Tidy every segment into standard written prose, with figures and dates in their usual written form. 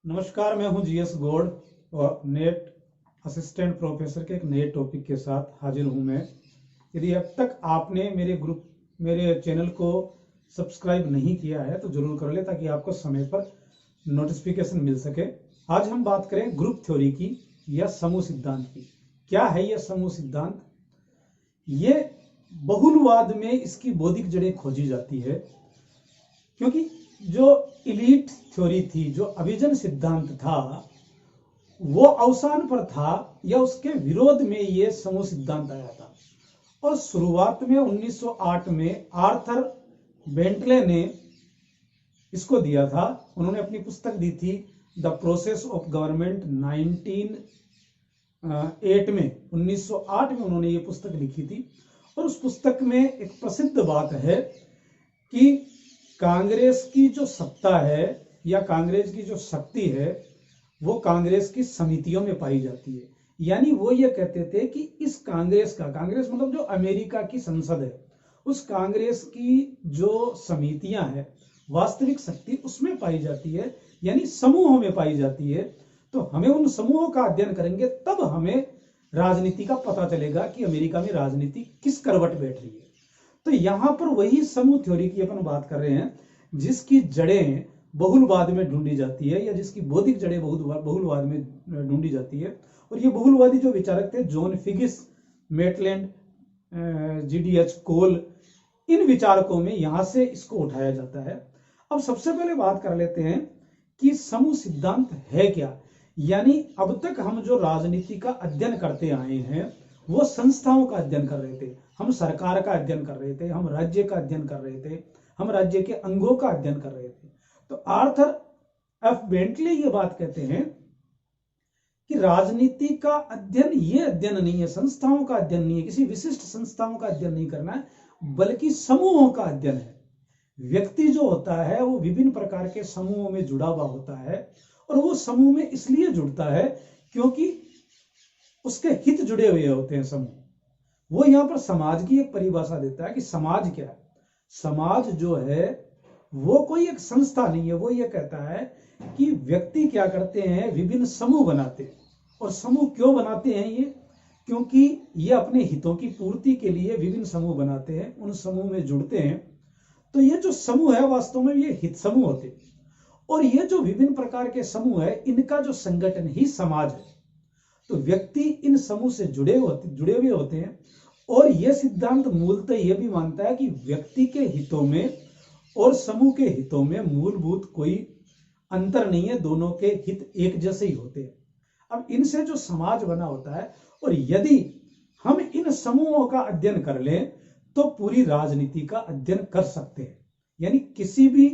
नमस्कार, मैं हूं जीएस गौड़ और नेट असिस्टेंट प्रोफेसर के एक नए टॉपिक के साथ हाजिर हूं मैं। यदि अब तक आपने मेरे चैनल को सब्सक्राइब नहीं किया है तो जरूर कर ले, ताकि आपको समय पर नोटिफिकेशन मिल सके। आज हम बात करें ग्रुप थ्योरी की या समूह सिद्धांत की। क्या है यह समूह सिद्धांत? ये बहुलवाद में इसकी बौद्धिक जड़ें खोजी जाती है, क्योंकि जो इलीट थ्योरी थी, जो अभिजन सिद्धांत था, वो अवसान पर था या उसके विरोध में ये समूह सिद्धांत आया था। और शुरुआत में 1908 में आर्थर बेंटले ने इसको दिया था। उन्होंने अपनी पुस्तक दी थी द प्रोसेस ऑफ गवर्नमेंट 1908 में उन्होंने ये पुस्तक लिखी थी। और उस पुस्तक में एक प्रसिद्ध बात है कि कांग्रेस की जो सत्ता है या कांग्रेस की जो शक्ति है वो कांग्रेस की समितियों में पाई जाती है। यानी वो ये कहते थे कि इस कांग्रेस मतलब जो अमेरिका की संसद है, उस कांग्रेस की जो समितियां हैं, वास्तविक शक्ति उसमें पाई जाती है, यानी समूहों में पाई जाती है। तो हमें उन समूहों का अध्ययन करेंगे, तब हमें राजनीति का पता चलेगा कि अमेरिका में राजनीति किस करवट बैठ रही है। तो यहां पर वही समूह थ्योरी की अपन बात कर रहे हैं, जिसकी जड़ें बहुलवाद में ढूंढी जाती है, या जिसकी बौद्धिक जड़ें बहुलवाद में ढूंढी जाती है। और ये बहुलवादी जो विचारक थे, जॉन फिगिस, मेटलैंड, जीडीएच कोल, इन विचारकों में यहां से इसको उठाया जाता है। अब सबसे पहले बात कर लेते हैं कि समूह सिद्धांत है क्या। यानी अब तक हम जो राजनीति का अध्ययन करते आए हैं वो संस्थाओं का अध्ययन कर रहे थे, हम सरकार का अध्ययन कर रहे थे, हम राज्य का अध्ययन कर रहे थे, हम राज्य के अंगों का अध्ययन कर रहे थे। तो आर्थर एफ बेंटले ये बात कहते हैं कि राजनीति का अध्ययन ये अध्ययन नहीं है, संस्थाओं का अध्ययन नहीं है, किसी विशिष्ट संस्थाओं का अध्ययन नहीं करना है, बल्कि समूहों का अध्ययन है। व्यक्ति जो होता है वो विभिन्न प्रकार के समूहों में जुड़ा हुआ होता है, और वो समूह में इसलिए जुड़ता है क्योंकि उसके हित जुड़े हुए होते हैं समूह। वो यहां पर समाज की एक परिभाषा देता है कि समाज क्या है। समाज जो है वो कोई एक संस्था नहीं है। वो ये कहता है कि व्यक्ति क्या करते हैं, विभिन्न समूह बनाते हैं। और समूह क्यों बनाते हैं ये? क्योंकि ये अपने हितों की पूर्ति के लिए विभिन्न समूह बनाते हैं, उन समूह में जुड़ते हैं। तो ये जो समूह है वास्तव में ये हित समूह होते हैं, और ये जो विभिन्न प्रकार के समूह है, इनका जो संगठन ही समाज है। तो व्यक्ति इन समूह से जुड़े हुए होते हैं। और यह सिद्धांत मूलतः यह भी मानता है कि व्यक्ति के हितों में और समूह के हितों में मूलभूत कोई अंतर नहीं है, दोनों के हित एक जैसे ही होते हैं। अब इनसे जो समाज बना होता है, और यदि हम इन समूहों का अध्ययन कर लें तो पूरी राजनीति का अध्ययन कर सकते हैं। यानी किसी भी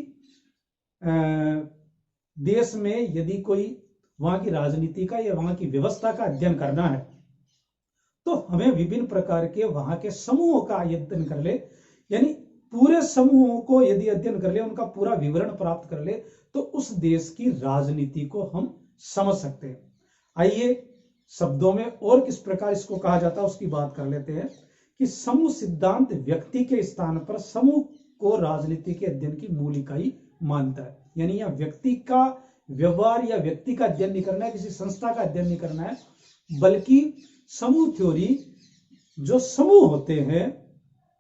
देश में यदि कोई वहां की राजनीति का या वहां की व्यवस्था का अध्ययन करना है तो हमें विभिन्न प्रकार के वहां के समूहों का अध्ययन कर ले, यानी पूरे समूहों को यदि अध्ययन कर ले, उनका पूरा विवरण प्राप्त कर ले, तो उस देश की राजनीति को हम समझ सकते हैं। आइए शब्दों में और किस प्रकार इसको कहा जाता है उसकी बात कर लेते हैं कि समूह सिद्धांत व्यक्ति के स्थान पर समूह को राजनीति के अध्ययन की मूल इकाई मानता है। यानी यह व्यक्ति का व्यवहार या व्यक्ति का अध्ययन नहीं करना है, किसी संस्था का अध्ययन नहीं करना है, बल्कि समूह थ्योरी, जो समूह होते हैं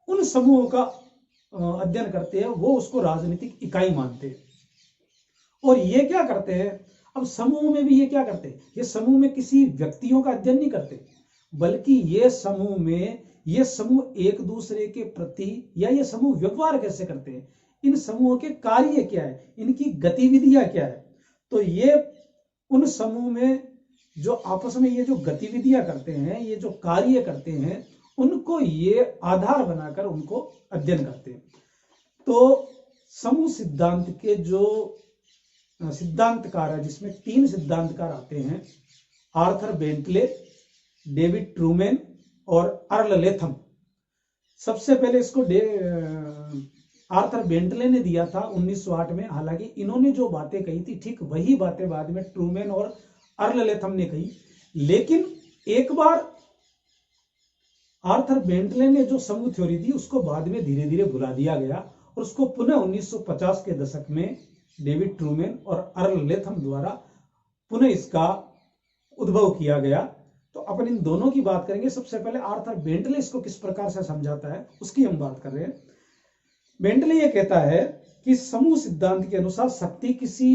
उन समूहों का अध्ययन करते हैं, वो उसको राजनीतिक इकाई मानते हैं। और ये क्या करते हैं, अब समूह में भी ये क्या करते हैं, ये समूह में किसी व्यक्तियों का अध्ययन नहीं करते, बल्कि ये समूह एक दूसरे के प्रति, या ये समूह व्यवहार कैसे करते हैं, इन समूहों के कार्य क्या है, इनकी गतिविधियां क्या है। तो ये उन समूह में जो आपस में ये जो गतिविधियां करते हैं, ये जो कार्य करते हैं, उनको ये आधार बनाकर उनको अध्ययन करते हैं। तो समूह सिद्धांत के जो सिद्धांतकार है, जिसमें 3 सिद्धांतकार आते हैं, आर्थर बेंटले, डेविड ट्रूमैन और अर्ल लेथम। सबसे पहले इसको आर्थर बेंटले ने दिया था 1908 में। हालांकि इन्होंने जो बातें कही थी, ठीक वही बातें बाद में ट्रूमैन और अर्ल लेथम ने कही। लेकिन एक बार आर्थर बेंटले ने जो समूह थ्योरी दी, उसको बाद में धीरे धीरे भुला दिया गया, और उसको पुनः 1950 के दशक में डेविड ट्रूमैन और अर्ल लेथम द्वारा पुनः इसका उद्भव किया गया। तो अपन इन दोनों की बात करेंगे। सबसे पहले आर्थर बेंटले इसको किस प्रकार से समझाता है उसकी हम बात कर रहे हैं। बेंटले ये कहता है कि समूह सिद्धांत के अनुसार शक्ति किसी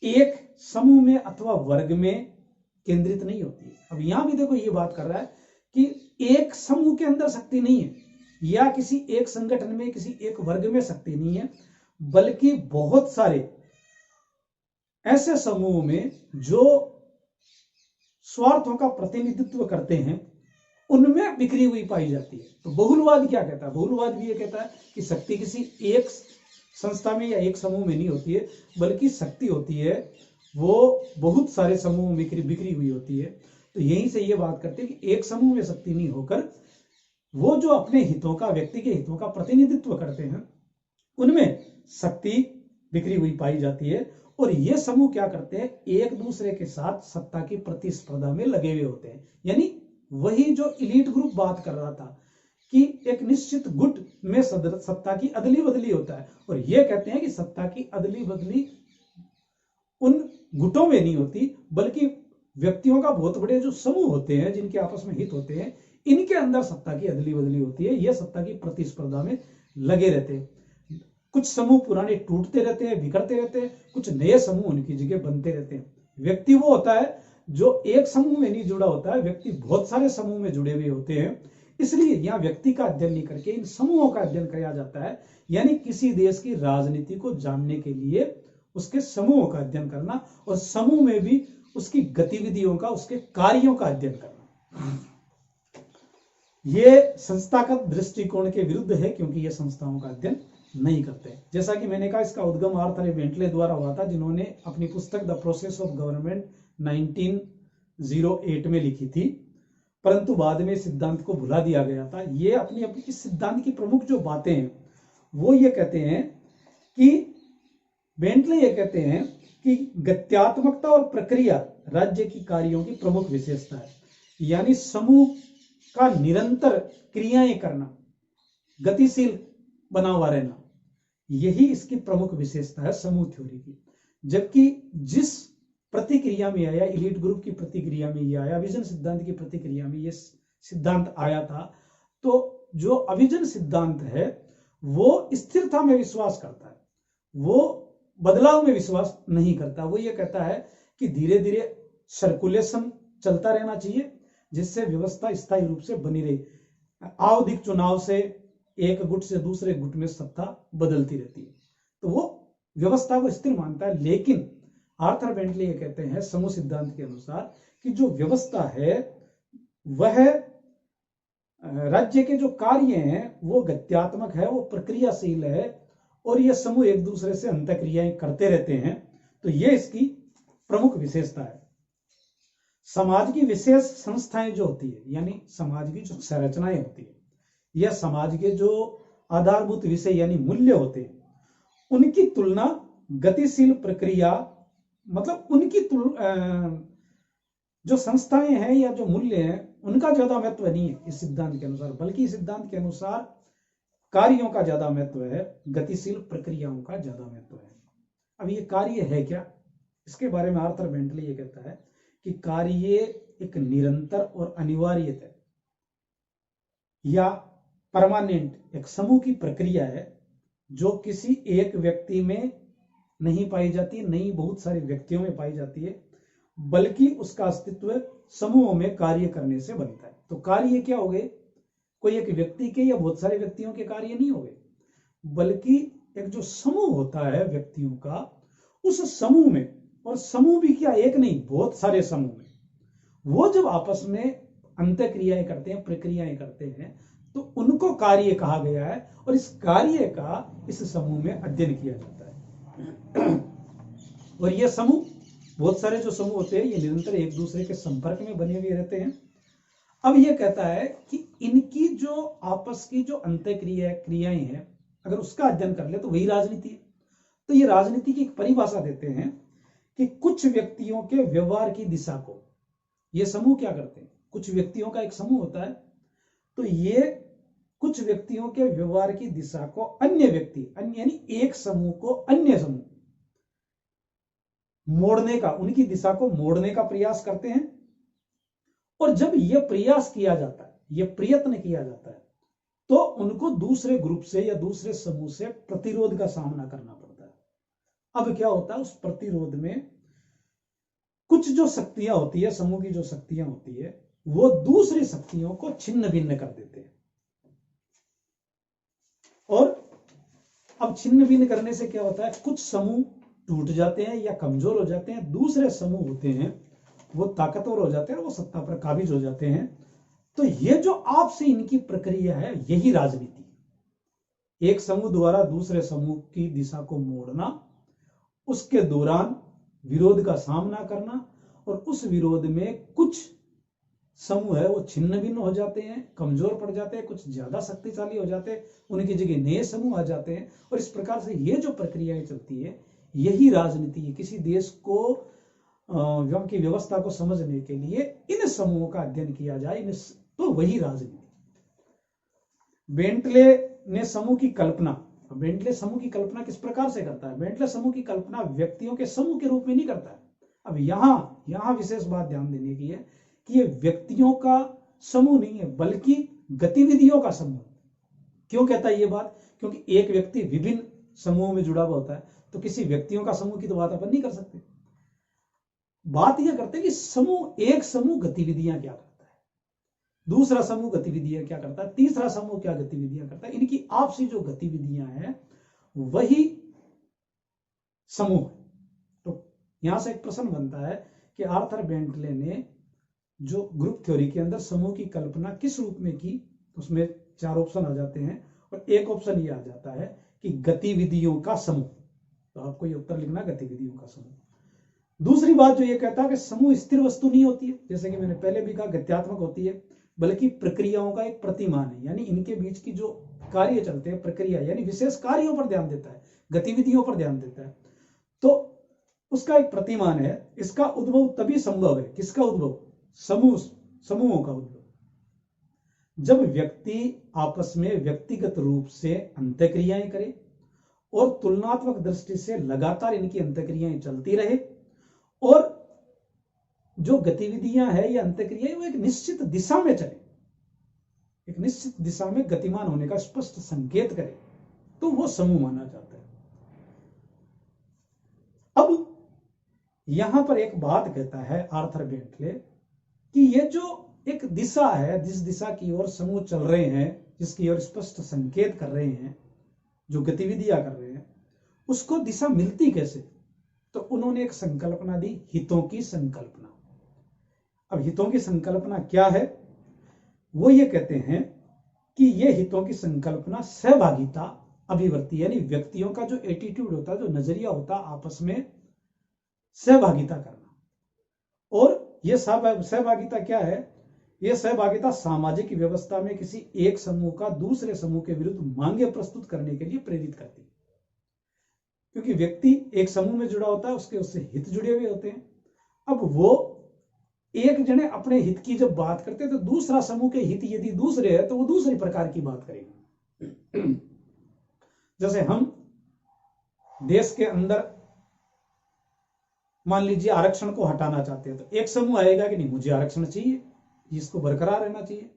एक समूह में अथवा वर्ग में केंद्रित नहीं होती। अब यहां भी देखो ये बात कर रहा है कि एक समूह के अंदर शक्ति नहीं है, या किसी एक संगठन में किसी एक वर्ग में शक्ति नहीं है, बल्कि बहुत सारे ऐसे समूह में जो स्वार्थों का प्रतिनिधित्व करते हैं उनमें बिखरी हुई पाई जाती है। तो बहुलवाद क्या कहता है? बहुलवाद भी ये कहता है कि शक्ति किसी एक संस्था में या एक समूह में नहीं होती है, बल्कि शक्ति होती है वो बहुत सारे समूह में बिखरी हुई होती है। तो यहीं से ये बात करते हैं कि एक समूह में शक्ति नहीं होकर वो जो अपने हितों का, व्यक्ति के हितों का प्रतिनिधित्व करते हैं उनमें शक्ति बिखरी हुई पाई जाती है। और ये समूह क्या करते हैं? एक दूसरे के साथ सत्ता की प्रतिस्पर्धा में लगे हुए होते हैं। यानी वही जो इलीट ग्रुप बात कर रहा था कि एक निश्चित गुट में सत्ता की अदली बदली होता है, और ये कहते हैं कि सत्ता की अदली बदली उन गुटों में नहीं होती, बल्कि व्यक्तियों का बहुत बड़े जो समूह होते हैं जिनके आपस में हित होते हैं, इनके अंदर सत्ता की अदली बदली होती है। ये सत्ता की प्रतिस्पर्धा में लगे रहते हैं। कुछ समूह पुराने टूटते रहते हैं, बिखरते रहते हैं, कुछ नए समूह उनकी जगह बनते रहते हैं। व्यक्ति वो होता है जो एक समूह में नहीं जुड़ा होता है, व्यक्ति बहुत सारे समूह में जुड़े हुए होते हैं। इसलिए यहां व्यक्ति का अध्ययन नहीं करके इन समूहों का अध्ययन किया जाता है। यानी किसी देश की राजनीति को जानने के लिए उसके समूहों का अध्ययन करना, और समूह में भी उसकी गतिविधियों का, उसके कार्यों का अध्ययन करना। यह संस्थागत दृष्टिकोण के विरुद्ध है, क्योंकि यह संस्थाओं का अध्ययन नहीं करते। जैसा कि मैंने कहा, इसका उद्गम आर्थर बेंटले द्वारा हुआ था, जिन्होंने अपनी पुस्तक द प्रोसेस ऑफ गवर्नमेंट 1908 में लिखी थी, परंतु बाद में सिद्धांत को भुला दिया गया था। ये अपनी इस सिद्धांत की प्रमुख जो बातें हैं वो ये कहते हैं कि बेंटले ये कहते हैं कि गत्यात्मकता और प्रक्रिया राज्य की कार्यों की प्रमुख विशेषता है। यानी समूह का निरंतर क्रियाएं करना, गतिशील बना हुआ रहना, यही इसकी प्रमुख विशेषता है समूह थ्योरी की। जबकि जिस प्रतिक्रिया में आया, इलीट ग्रुप की प्रतिक्रिया में ये आया, अभिजन सिद्धांत की प्रतिक्रिया में ये सिद्धांत आया था, तो जो अभिजन सिद्धांत है वो स्थिरता में विश्वास करता है, वो बदलाव में विश्वास नहीं करता। वो ये कहता है कि धीरे धीरे सर्कुलेशन चलता रहना चाहिए, जिससे व्यवस्था स्थायी रूप से बनी रहे। आवधिक चुनाव से एक गुट से दूसरे गुट में सत्ता बदलती रहती है, तो वो व्यवस्था को स्थिर मानता है। लेकिन आर्थर बेंटले ये कहते हैं समूह सिद्धांत के अनुसार कि जो व्यवस्था है वह राज्य के जो कार्य हैं वो गत्यात्मक है, वो प्रक्रियाशील है, और ये समूह एक दूसरे से अंतःक्रियाएं करते रहते हैं। तो ये इसकी प्रमुख विशेषता है। समाज की विशेष संस्थाएं जो होती है, यानी समाज की जो संरचनाएं होती है, या समाज के जो आधारभूत विषय यानी मूल्य होते हैं, उनकी तुलना गतिशील प्रक्रिया, मतलब उनकी जो संस्थाएं हैं या जो मूल्य हैं उनका ज्यादा महत्व नहीं है इस सिद्धांत के अनुसार, बल्कि इस सिद्धांत के अनुसार कार्यों का ज्यादा महत्व है, गतिशील प्रक्रियाओं का ज्यादा महत्व है। अब ये कार्य है क्या, इसके बारे में आर्थर बेंटले ये कहता है कि कार्य एक निरंतर और अनिवार्य या परमानेंट एक समूह की प्रक्रिया है, जो किसी एक व्यक्ति में नहीं पाई जाती, नहीं बहुत सारे व्यक्तियों में पाई जाती है, बल्कि उसका अस्तित्व समूहों में कार्य करने से बनता है। तो कार्य क्या हो गए? कोई एक व्यक्ति के या बहुत सारे व्यक्तियों के कार्य नहीं हो गए, बल्कि एक जो समूह होता है व्यक्तियों का, उस समूह में, और समूह भी क्या एक नहीं बहुत सारे समूह में, वो जब आपस में अंतःक्रियाएं करते हैं, प्रक्रियाएं करते हैं, तो उनको कार्य कहा गया है, और इस कार्य का इस समूह में अध्ययन किया जाता है। और ये समूह, बहुत सारे जो समूह होते हैं, ये निरंतर एक दूसरे के संपर्क में बने हुए रहते हैं। अब ये कहता है कि इनकी जो आपस की जो क्रियाएं हैं, अगर उसका अध्ययन कर ले तो वही राजनीति है। तो ये राजनीति की एक परिभाषा देते हैं कि कुछ व्यक्तियों के व्यवहार की दिशा को ये समूह क्या करते हैं, कुछ व्यक्तियों का एक समूह होता है, तो ये कुछ व्यक्तियों के व्यवहार की दिशा को अन्य व्यक्ति, यानी एक समूह को अन्य समूह मोड़ने का, उनकी दिशा को मोड़ने का प्रयास करते हैं। और जब यह प्रयास किया जाता है, यह प्रयत्न किया जाता है, तो उनको दूसरे ग्रुप से या दूसरे समूह से प्रतिरोध का सामना करना पड़ता है। अब क्या होता है, उस प्रतिरोध में कुछ जो शक्तियां होती है, समूह की जो शक्तियां होती है, वो दूसरी शक्तियों को छिन्न भिन्न कर देते हैं। और अब छिन्न भिन्न करने से क्या होता है, कुछ समूह टूट जाते हैं या कमजोर हो जाते हैं, दूसरे समूह होते हैं वो ताकतवर हो जाते हैं, वो सत्ता पर काबिज हो जाते हैं। तो ये जो आपसे इनकी प्रक्रिया है, यही राजनीति है। एक समूह द्वारा दूसरे समूह की दिशा को मोड़ना, उसके दौरान विरोध का सामना करना, और उस विरोध में कुछ समूह है वो छिन्न भिन्न हो जाते हैं, कमजोर पड़ जाते हैं, कुछ ज्यादा शक्तिशाली हो जाते हैं, उनकी जगह नए समूह आ जाते हैं। और इस प्रकार से ये जो प्रक्रियाएं चलती है, यही राजनीति है। किसी देश को की व्यवस्था को समझने के लिए इन समूहों का अध्ययन किया जाए, तो वही राजनीति। बेंटले ने समूह की कल्पना, बेंटले समूह की कल्पना किस प्रकार से करता है? बेंटले समूह की कल्पना व्यक्तियों के समूह के रूप में नहीं करता है। अब यहां विशेष बात ध्यान देने की है कि ये व्यक्तियों का समूह नहीं है, बल्कि गतिविधियों का समूह। क्यों कहता है ये बात? क्योंकि एक व्यक्ति विभिन्न समूहों में जुड़ा हुआ होता है, तो किसी व्यक्तियों का समूह की तो बात अपन नहीं कर सकते। बात यह करते हैं कि समूह, एक समूह गतिविधियां क्या करता है, दूसरा समूह गतिविधियां क्या करता है, तीसरा समूह क्या गतिविधियां करता है। इनकी आपसी जो गतिविधियां हैं वही समूह। तो यहां से एक प्रश्न बनता है कि आर्थर बेंटले ने जो ग्रुप थ्योरी के अंदर समूह की कल्पना किस रूप में की, उसमें 4 ऑप्शन आ जाते हैं, और एक ऑप्शन ये आ जाता है कि गतिविधियों का समूह। तो आपको ये उत्तर लिखना, गतिविधियों का समूह। दूसरी बात जो ये कहता है कि समूह स्थिर वस्तु नहीं होती है, जैसे कि मैंने पहले भी कहा, गत्यात्मक होती है, बल्कि प्रक्रियाओं का एक प्रतिमान है। यानी इनके बीच की जो कार्य चलते हैं, प्रक्रिया, यानी विशेष कार्यों पर ध्यान देता है, गतिविधियों पर ध्यान देता है, तो उसका एक प्रतिमान है। इसका उद्भव तभी संभव है, किसका उद्भव? समूहों का उद्भव, जब व्यक्ति आपस में व्यक्तिगत रूप से अंतःक्रियाएं करे और तुलनात्मक दृष्टि से लगातार इनकी अंतःक्रियाएं चलती रहे, और जो गतिविधियां है या अंतःक्रियाएं वो एक निश्चित दिशा में चले, एक निश्चित दिशा में गतिमान होने का स्पष्ट संकेत करे, तो वो समूह माना जाता है। अब यहां पर एक बात कहता है आर्थर बेंटले कि ये जो एक दिशा है, जिस दिशा की ओर समूह चल रहे हैं, जिसकी ओर स्पष्ट संकेत कर रहे हैं, जो गतिविधियां कर रहे हैं, उसको दिशा मिलती कैसे? तो उन्होंने एक संकल्पना दी, हितों की संकल्पना। अब हितों की संकल्पना क्या है? वो ये कहते हैं कि ये हितों की संकल्पना सहभागिता, अभिवृत्ति, यानी व्यक्तियों का जो एटीट्यूड होता है, जो नजरिया होता है, आपस में सहभागिता करना। और ये सहभागिता क्या है? यह सहभागिता सामाजिक व्यवस्था में किसी एक समूह का दूसरे समूह के विरुद्ध मांगे प्रस्तुत करने के लिए प्रेरित करती है। क्योंकि व्यक्ति एक समूह में जुड़ा होता है, उससे हित जुड़े हुए होते हैं। अब वो एक जने अपने हित की जब बात करते हैं, तो दूसरा समूह के हित यदि दूसरे है, तो वो दूसरी प्रकार की बात करेगा। जैसे हम देश के अंदर मान लीजिए आरक्षण को हटाना चाहते हैं, तो एक समूह आएगा कि नहीं, मुझे आरक्षण चाहिए, इसको बरकरार रहना चाहिए।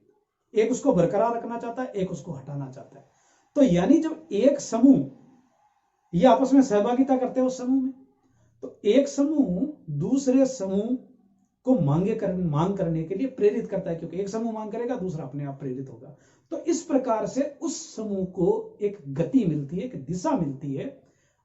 एक उसको बरकरार रखना चाहता है, एक उसको हटाना चाहता है। तो यानी जब एक समूह ये आपस में सहभागिता करते हैं उस समूह में, तो एक समूह दूसरे समूह को मांग करने के लिए प्रेरित करता है, क्योंकि एक समूह मांग करेगा, दूसरा अपने आप प्रेरित होगा। तो इस प्रकार से उस समूह को एक गति मिलती है, एक दिशा मिलती है,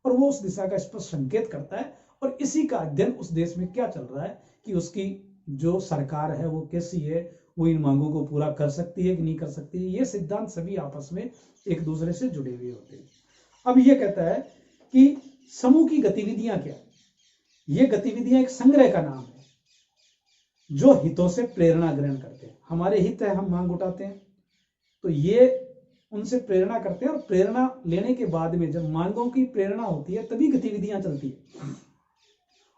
और वो उस दिशा का स्पष्ट संकेत करता है। और इसी का अध्ययन उस देश में क्या चल रहा है कि उसकी जो सरकार है वो कैसी है, वो इन मांगों को पूरा कर सकती है कि नहीं कर सकती है। ये सिद्धांत सभी आपस में एक दूसरे से जुड़े हुए होते हैं। अब ये कहता है कि समूह की गतिविधियां क्या है? ये गतिविधियां एक संग्रह का नाम है, जो हितों से प्रेरणा ग्रहण करते हैं। हमारे हित है, हम मांग उठाते हैं, तो ये उनसे प्रेरणा करते हैं, और प्रेरणा लेने के बाद में जब मांगों की प्रेरणा होती है, तभी गतिविधियां चलती है,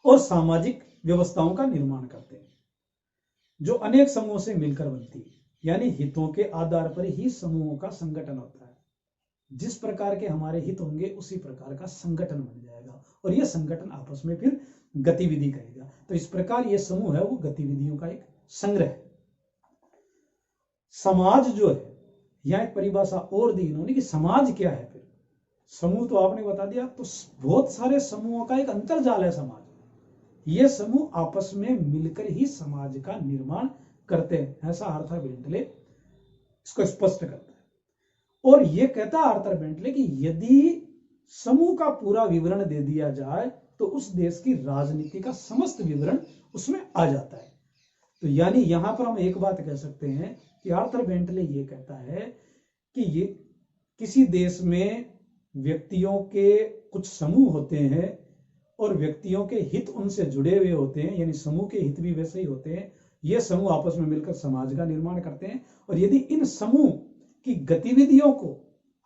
और सामाजिक व्यवस्थाओं का निर्माण करते हैं, जो अनेक समूहों से मिलकर बनती है। यानी हितों के आधार पर ही समूहों का संगठन होता है। जिस प्रकार के हमारे हित होंगे, उसी प्रकार का संगठन बन जाएगा, और यह संगठन आपस में फिर गतिविधि करेगा। तो इस प्रकार यह समूह है वो गतिविधियों का एक संग्रह है। समाज जो है, यहां एक परिभाषा और दी इन्होंने कि समाज क्या है। फिर समूह तो आपने बता दिया, तो बहुत सारे समूहों का एक अंतर्जाल है समाज। ये समूह आपस में मिलकर ही समाज का निर्माण करते हैं, ऐसा आर्थर बेंटले इसको स्पष्ट करता है। और ये कहता है आर्थर बेंटले कि यदि समूह का पूरा विवरण दे दिया जाए तो उस देश की राजनीति का समस्त विवरण उसमें आ जाता है। तो यानी यहां पर हम एक बात कह सकते हैं कि आर्थर बेंटले ये कहता है कि ये किसी देश में व्यक्तियों के कुछ समूह होते हैं और व्यक्तियों के हित उनसे जुड़े हुए होते हैं, यानी समूह के हित भी वैसे ही होते हैं। ये समूह आपस में मिलकर समाज का निर्माण करते हैं, और यदि इन समूह की गतिविधियों को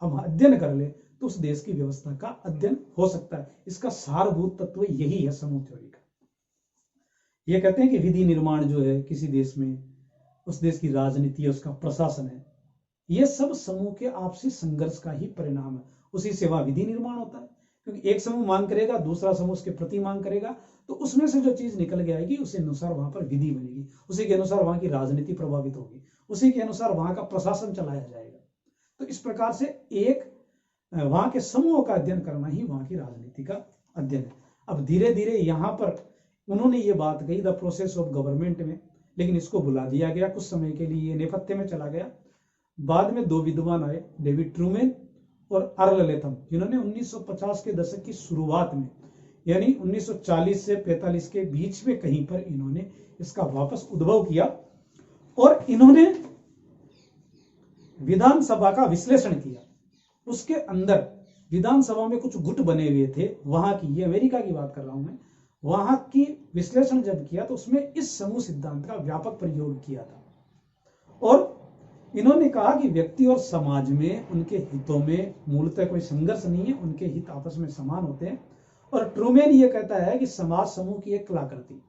हम अध्ययन कर ले तो उस देश की व्यवस्था का अध्ययन हो सकता है। इसका सारभूत तत्व यही है समूह थ्योरी का। ये कहते हैं कि विधि निर्माण जो है किसी देश में, उस देश की राजनीति है, उसका प्रशासन है, यह सब समूह के आपसी संघर्ष का ही परिणाम है। उसी से वह विधि निर्माण होता है, क्योंकि एक समूह मांग करेगा, दूसरा समूह उसके प्रति मांग करेगा, तो उसमें से जो चीज निकल के आएगी उसी अनुसार वहां पर विधि बनेगी, उसी के अनुसार वहां की राजनीति प्रभावित होगी, उसी के अनुसार वहां का प्रशासन चलाया जाएगा। तो इस प्रकार से एक वहां के समूह का अध्ययन करना ही वहां की राजनीति का अध्ययन है। अब धीरे धीरे यहां पर उन्होंने ये बात कही द प्रोसेस ऑफ गवर्नमेंट में, लेकिन इसको भुला दिया गया, कुछ समय के लिए ये नेपथ्य में चला गया। बाद में दो विद्वान आए, डेविड ट्रूमैन और अर्ल लेथम, जिन्होंने 1950 के दशक की शुरुआत में, यानी 1940 से 45 के बीच में कहीं पर इन्होंने इसका वापस उद्भव किया, और इन्होंने विधानसभा का विश्लेषण किया। उसके अंदर विधानसभा में कुछ गुट बने हुए थे वहां की, ये अमेरिका की बात कर रहा हूं मैं, वहां की विश्लेषण जब किया तो उसमें इस समूह सिद्धांत का व्यापक प्रयोग किया था। और इन्होंने कहा कि व्यक्ति और समाज में उनके हितों में मूलतः कोई संघर्ष नहीं है, उनके हित आपस में समान होते हैं। और ट्रूमैन ये कहता है कि समाज समूह की एक कलाकृति,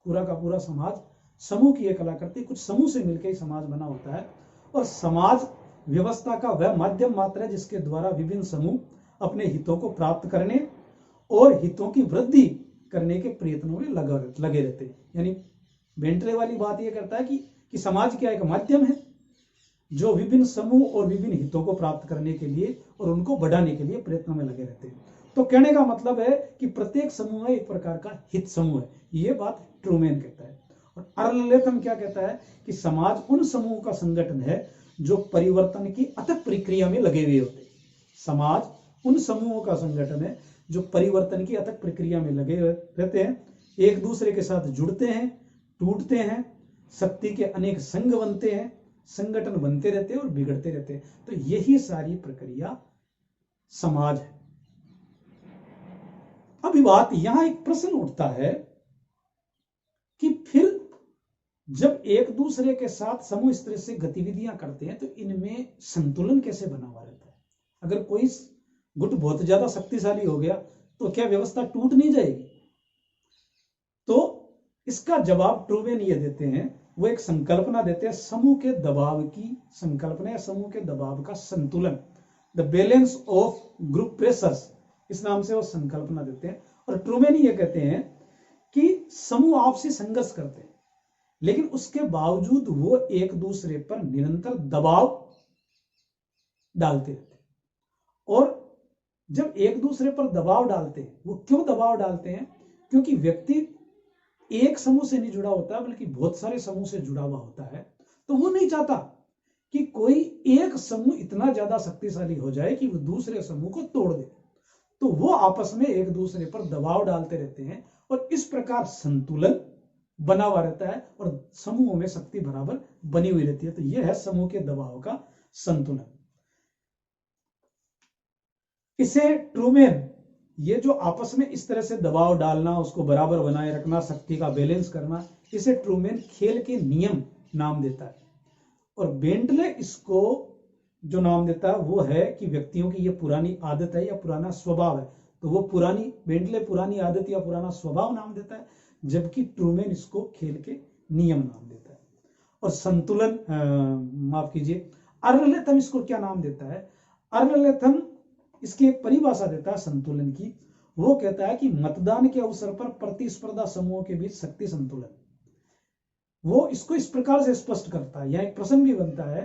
पूरा का पूरा समाज समूह की एक कलाकृति, कुछ समूह से मिलकर ही समाज बना होता है, और समाज व्यवस्था का वह माध्यम मात्र है जिसके द्वारा विभिन्न समूह अपने हितों को प्राप्त करने और हितों की वृद्धि करने के प्रयत्नों में लगे रहते हैं। यानी बेंटले वाली बात यह करता है कि समाज क्या एक माध्यम है जो विभिन्न समूह और विभिन्न हितों को प्राप्त करने के लिए और उनको बढ़ाने के लिए प्रयत्नों में लगे रहते हैं। तो कहने का मतलब है कि प्रत्येक समूह एक प्रकार का हित समूह है, ये बात ट्रूमैन कहता है। और अर्ल लेथम क्या कहता है कि समाज उन समूह का संगठन है जो परिवर्तन की अथक प्रक्रिया में लगे हुए होते हैं। समाज उन समूहों का संगठन है जो परिवर्तन की अथक प्रक्रिया में लगे रहते हैं, एक दूसरे के साथ जुड़ते हैं, टूटते हैं, शक्ति के अनेक संघ बनते हैं, संगठन बनते रहते हैं और बिगड़ते रहते हैं। तो यही सारी प्रक्रिया समाज है। अभी बात यहां एक प्रश्न उठता है कि फिर जब एक दूसरे के साथ समूह इस तरह से गतिविधियां करते हैं तो इनमें संतुलन कैसे बना हुआ रहता है? अगर कोई गुट बहुत ज्यादा शक्तिशाली हो गया तो क्या व्यवस्था टूट नहीं जाएगी? तो इसका जवाब ट्रूमैन ये देते हैं, वो एक संकल्पना देते हैं, समूह के दबाव की संकल्पना या समूह के दबाव का संतुलन, the balance of group pressures, इस नाम से वो संकल्पना देते हैं। और ट्रूमैन ये कहते हैं कि समूह आपसी संघर्ष करते हैं, लेकिन उसके बावजूद वो एक दूसरे पर निरंतर दबाव डालते रहते हैं। और जब एक दूसरे पर दबाव डालते हैं, वो क्यों दबाव डालते हैं? क्योंकि व्यक्ति एक समूह से नहीं जुड़ा होता बल्कि बहुत सारे समूह से जुड़ा हुआ होता है, तो वो नहीं चाहता कि कोई एक समूह इतना ज्यादा शक्तिशाली हो जाए कि वो दूसरे समूह को तोड़ दे। तो वो आपस में एक दूसरे पर दबाव डालते रहते हैं और इस प्रकार संतुलन बना हुआ रहता है और समूहों में शक्ति बराबर बनी हुई रहती है। तो यह है समूह के दबाव का संतुलन। इसे ट्रूमैन, ये जो आपस में इस तरह से दबाव डालना, उसको बराबर बनाए रखना, शक्ति का बैलेंस करना, इसे ट्रूमैन खेल के नियम नाम देता है। और बेंटले इसको जो नाम देता है वो है कि व्यक्तियों की ये पुरानी आदत है या पुराना स्वभाव है। तो वो बेंटले पुरानी आदत या पुराना स्वभाव नाम देता है, जबकि ट्रूमैन इसको खेल के नियम नाम देता है। और संतुलन, माफ कीजिए, अर्ल लेथम इसको क्या नाम देता है? अर्ल लेथम इसकी एक परिभाषा देता है संतुलन की। वो कहता है कि मतदान के अवसर पर प्रतिस्पर्धा समूहों के बीच शक्ति संतुलन, वो इसको इस प्रकार से स्पष्ट करता है। यहाँ एक प्रश्न भी बनता है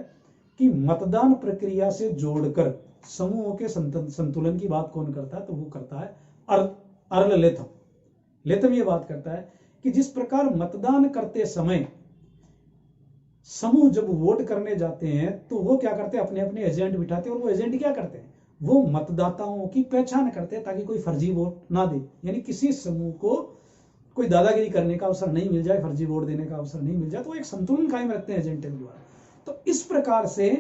कि मतदान प्रक्रिया से जोड़कर समूहों के संतुलन की बात कौन करता है, तो वो करता है अर्ल लेथम। लेथम ये बात करता है कि जिस प्रकार मतदान करते समय समूह जब वोट करने जाते हैं तो वो क्या करते हैं, अपने अपने एजेंट बिठाते हैं, और वो एजेंट क्या करते हैं, वो मतदाताओं की पहचान करते हैं ताकि कोई फर्जी वोट ना दे, यानी किसी समूह को कोई दादागिरी करने का अवसर नहीं मिल जाए, फर्जी वोट देने का अवसर नहीं मिल जाए, तो एक संतुलन कायम रखते हैं एजेंट के द्वारा। तो इस प्रकार से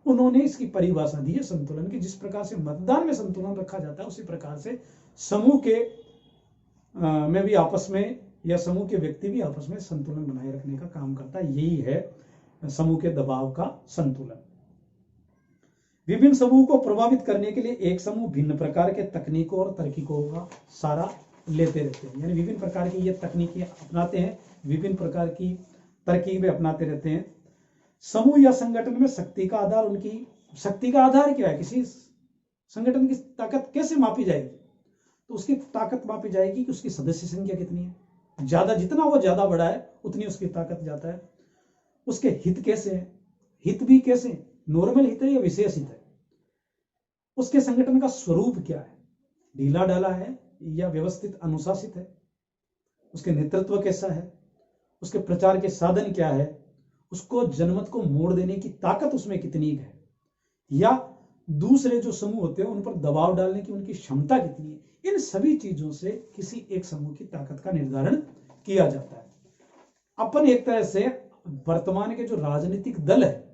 उन्होंने इसकी परिभाषा दी है संतुलन की। जिस प्रकार से मतदान में संतुलन रखा जाता है उसी प्रकार से समूह के में भी आपस में, या समूह के व्यक्ति भी आपस में संतुलन बनाए रखने का काम करता है। यही है समूह के दबाव का संतुलन। विभिन्न समूह को प्रभावित करने के लिए एक समूह भिन्न प्रकार के तकनीकों और तरकीबों का सहारा लेते रहते हैं, यानी विभिन्न प्रकार की ये तकनीकें अपनाते हैं, विभिन्न प्रकार की तरकीबें अपनाते रहते हैं। समूह या संगठन में शक्ति का आधार, उनकी शक्ति का आधार क्या है, किसी संगठन की ताकत कैसे मापी जाएगी, तो उसकी ताकत मापी जाएगी कि उसकी सदस्य संख्या कितनी है, ज्यादा, जितना वो ज्यादा बड़ा है उतनी उसकी ताकत ज्यादा है। उसके हित कैसे हैं, हित भी कैसे, नॉर्मल हित है या विशेष हित है, उसके संगठन का स्वरूप क्या है, ढीला ढाला है या व्यवस्थित अनुशासित है, उसके नेतृत्व कैसा है, उसके प्रचार के साधन क्या है, उसको जनमत को मोड़ देने की ताकत उसमें कितनी है, या दूसरे जो समूह होते हैं उन पर दबाव डालने की उनकी क्षमता कितनी है। इन सभी चीजों से किसी एक समूह की ताकत का निर्धारण किया जाता है। अपन एक तरह से वर्तमान के जो राजनीतिक दल है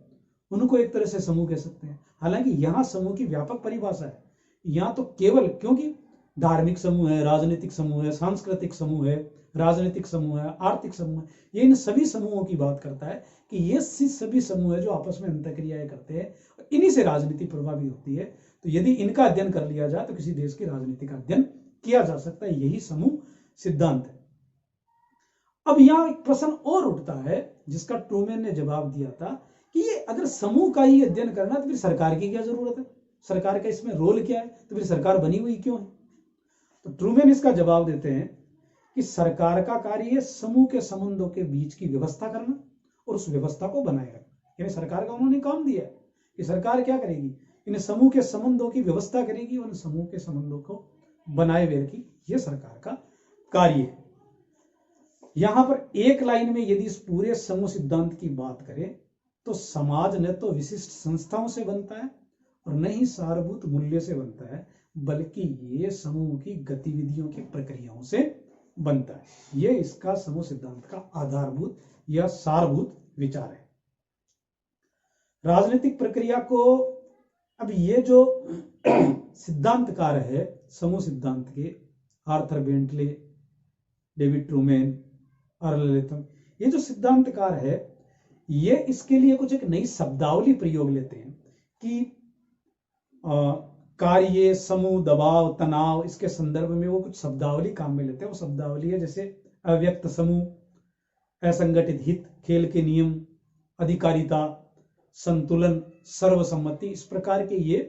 उनको एक तरह से समूह कह सकते हैं। हालांकि यहां समूह की व्यापक परिभाषा है, यहां तो केवल, क्योंकि धार्मिक समूह है, राजनीतिक समूह है, सांस्कृतिक समूह है, राजनीतिक समूह है, आर्थिक समूह है, ये इन सभी समूहों की बात करता है कि ये सभी समूह है जो आपस में अंतःक्रियाएं करते हैं, इन्हीं से राजनीति प्रभावित होती है। तो यदि इनका अध्ययन कर लिया जाए तो किसी देश की राजनीति का अध्ययन किया जा सकता है, यही समूह सिद्धांत है। अब यहां एक प्रश्न और उठता है जिसका ट्रूमैन ने जवाब दिया था कि ये अगर समूह का ही अध्ययन करना तो फिर सरकार की क्या जरूरत है, सरकार का इसमें रोल क्या है, तो फिर सरकार बनी हुई क्यों है। तो ट्रूमैन इसका जवाब देते हैं कि सरकार का कार्य है समूह के संबंधों के बीच की व्यवस्था करना और उस व्यवस्था को बनाए रखना। यानी सरकार का उन्होंने काम दिया है कि सरकार क्या करेगी, इन समूह के संबंधों की व्यवस्था करेगी और समूह के संबंधों को बनाए रखेगी, ये सरकार का कार्य है। यहां पर एक लाइन में यदि इस पूरे समूह सिद्धांत की बात करें तो समाज न तो विशिष्ट संस्थाओं से बनता है और न ही सारभूत मूल्य से बनता है, बल्कि ये समूह की गतिविधियों की प्रक्रियाओं से बनता है। ये इसका समूह सिद्धांत का आधारभूत या सारभूत विचार है। राजनीतिक प्रक्रिया को, अब ये जो सिद्धांतकार है समूह सिद्धांत के, Arthur Bentley, David Truman, Earl Latham, ये जो सिद्धांतकार है ये इसके लिए कुछ एक नई शब्दावली प्रयोग लेते हैं कि कार्य, समूह, दबाव, तनाव, इसके संदर्भ में वो कुछ शब्दावली काम में लेते हैं। वो शब्दावली है जैसे अव्यक्त समूह, असंगठित हित, खेल के नियम, अधिकारिता, संतुलन, सर्वसम्मति, इस प्रकार के ये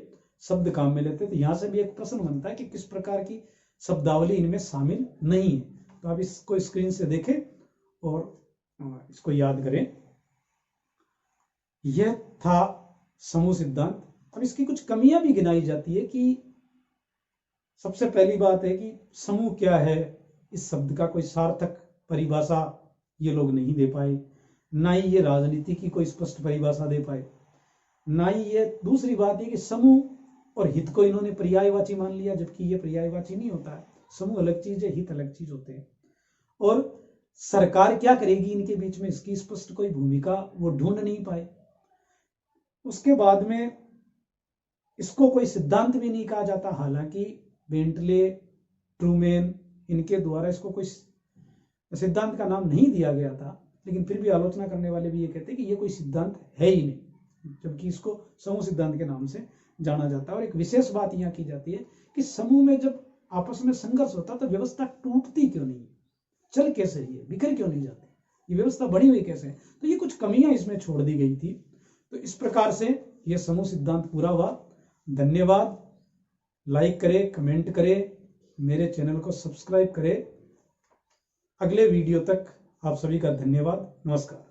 शब्द काम में लेते हैं। तो यहां से भी एक प्रश्न बनता है कि किस प्रकार की शब्दावली इनमें शामिल नहीं है। तो आप इसको स्क्रीन से देखें और इसको याद करें। यह था समूह सिद्धांत। अब इसकी कुछ कमियां भी गिनाई जाती है कि सबसे पहली बात है कि समूह क्या है, इस शब्द का कोई सार्थक परिभाषा ये लोग नहीं दे पाए, ना ही ये राजनीति की कोई स्पष्ट परिभाषा दे पाए, ना ही ये, दूसरी बात है कि समूह और हित को इन्होंने पर्यायवाची मान लिया, जबकि ये पर्यायवाची नहीं होता है। समूह अलग चीज है, हित अलग चीज होते हैं। और सरकार क्या करेगी इनके बीच में, इसकी स्पष्ट कोई भूमिका वो ढूंढ नहीं पाए। उसके बाद में इसको कोई सिद्धांत भी नहीं कहा जाता, हालांकि बेंटले, ट्रूमैन, इनके द्वारा इसको कोई सिद्धांत का नाम नहीं दिया गया था, लेकिन फिर भी आलोचना करने वाले भी ये कहते हैं कि ये कोई सिद्धांत है ही नहीं, जबकि इसको समूह सिद्धांत के नाम से जाना जाता है। और एक विशेष बात यहाँ की जाती है कि समूह में जब आपस में संघर्ष होता तो व्यवस्था टूटती क्यों नहीं, चल कैसे रही है, बिखर क्यों नहीं जाती, ये व्यवस्था बनी हुई कैसे है। तो ये कुछ कमियां इसमें छोड़ दी गई थी। तो इस प्रकार से ये समूह सिद्धांत पूरा हुआ। धन्यवाद। लाइक करें, कमेंट करें, मेरे चैनल को सब्सक्राइब करें। अगले वीडियो तक आप सभी का धन्यवाद। नमस्कार।